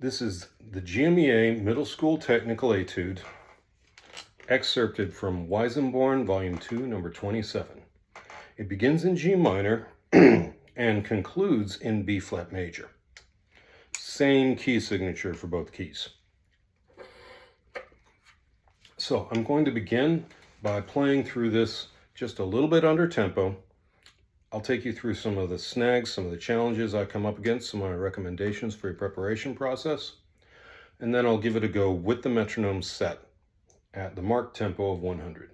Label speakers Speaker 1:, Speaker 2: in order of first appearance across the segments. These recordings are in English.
Speaker 1: This is the GMEA Middle School Technical Etude, excerpted from Weissenborn, Volume 2, number 27. It begins in G minor and concludes in B flat major. Same key signature for both keys. So I'm going to begin by playing through this just a little bit under tempo. I'll take you through some of the snags, some of the challenges I come up against, some of my recommendations for your preparation process, and then I'll give it a go with the metronome set at the marked tempo of 100.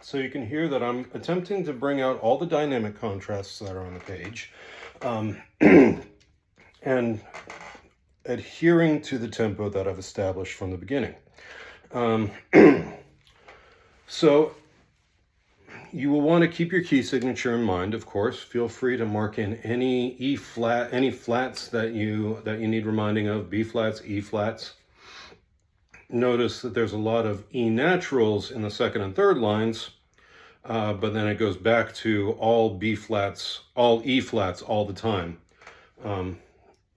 Speaker 1: So you can hear that I'm attempting to bring out all the dynamic contrasts that are on the page and adhering to the tempo that I've established from the beginning. So you will want to keep your key signature in mind, of course. Feel free to mark in any E flat, any flats that you need reminding of, B flats, E flats. Notice that there's a lot of E naturals in the second and third lines, but then it goes back to all B flats, all E flats all the time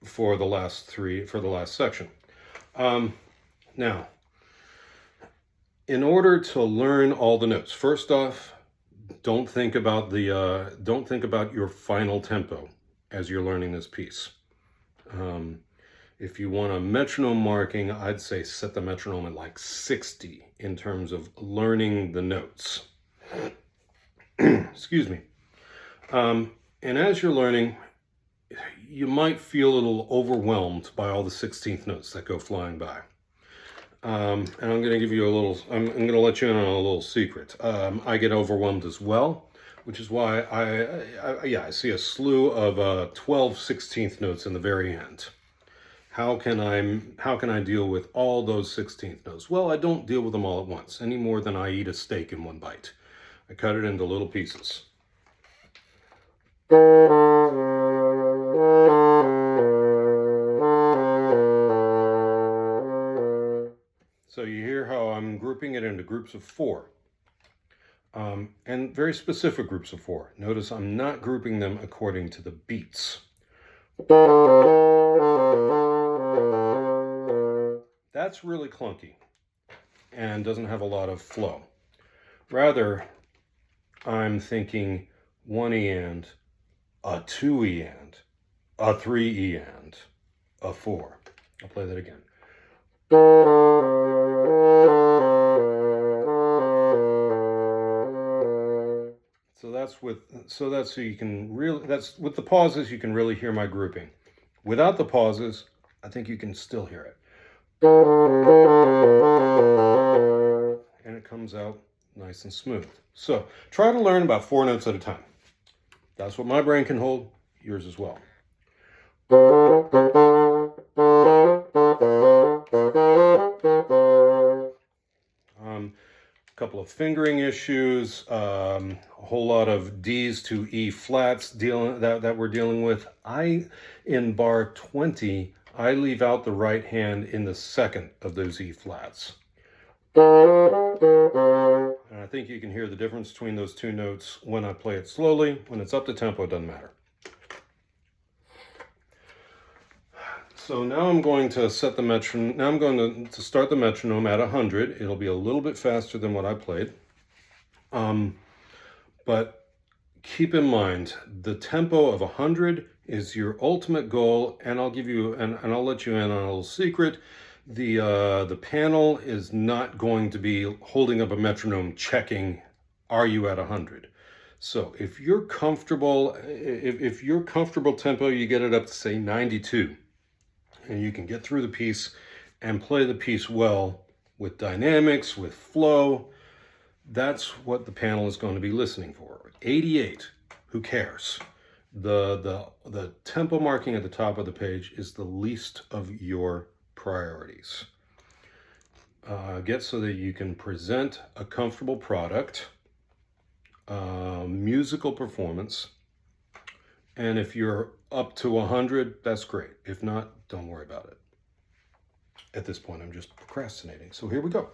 Speaker 1: for the last section. Now, in order to learn all the notes, first off, don't think about your final tempo as you're learning this piece. If you want a metronome marking, I'd say set the metronome at like 60 in terms of learning the notes. Excuse me. And as you're learning, you might feel a little overwhelmed by all the 16th notes that go flying by. And I'm going to give you a little, I'm going to let you in on a little secret. I get overwhelmed as well, which is why I see a slew of 12 16th notes in the very end. How can I deal with all those 16th notes? Well, I don't deal with them all at once, any more than I eat a steak in one bite. I cut it into little pieces. So you hear how I'm grouping it into groups of 4, and very specific groups of 4. Notice I'm not grouping them according to the beats. That's really clunky and doesn't have a lot of flow. Rather, I'm thinking 1 E and, a 2 E and, a 3 E and, a 4. I'll play that again. That's with the pauses, you can really hear my grouping. Without the pauses, I think you can still hear it. And it comes out nice and smooth. So try to learn about 4 notes at a time. That's what my brain can hold, yours as well. Couple of fingering issues, a whole lot of D's to E flats that we're dealing with. In bar 20, I leave out the right hand in the second of those E flats. And I think you can hear the difference between those 2 notes when I play it slowly. When it's up to tempo, it doesn't matter. So now I'm going to set the metronome. Now I'm going to start the metronome at 100. It'll be a little bit faster than what I played. But keep in mind, the tempo of 100 is your ultimate goal, and I'll give you, and I'll let you in on a little secret. The panel is not going to be holding up a metronome checking, are you at 100? So if you're comfortable, if your comfortable tempo, you get it up to say 92. And you can get through the piece and play the piece well with dynamics, with flow. That's what the panel is going to be listening for. 88, who cares? The tempo marking at the top of the page is the least of your priorities. Get so that you can present a comfortable product, musical performance, and if you're up to 100, that's great. If not, don't worry about it. At this point, I'm just procrastinating. So here we go.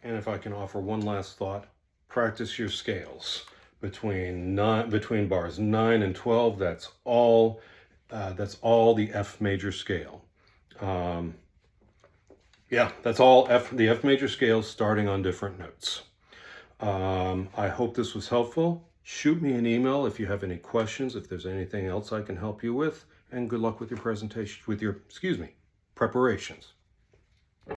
Speaker 1: And if I can offer one last thought, practice your scales between bars 9 and 12. That's all the F major scale. Yeah, that's all the F major scale starting on different notes. I hope this was helpful. Shoot me an email if you have any questions, if there's anything else I can help you with, and good luck with your presentation, preparations.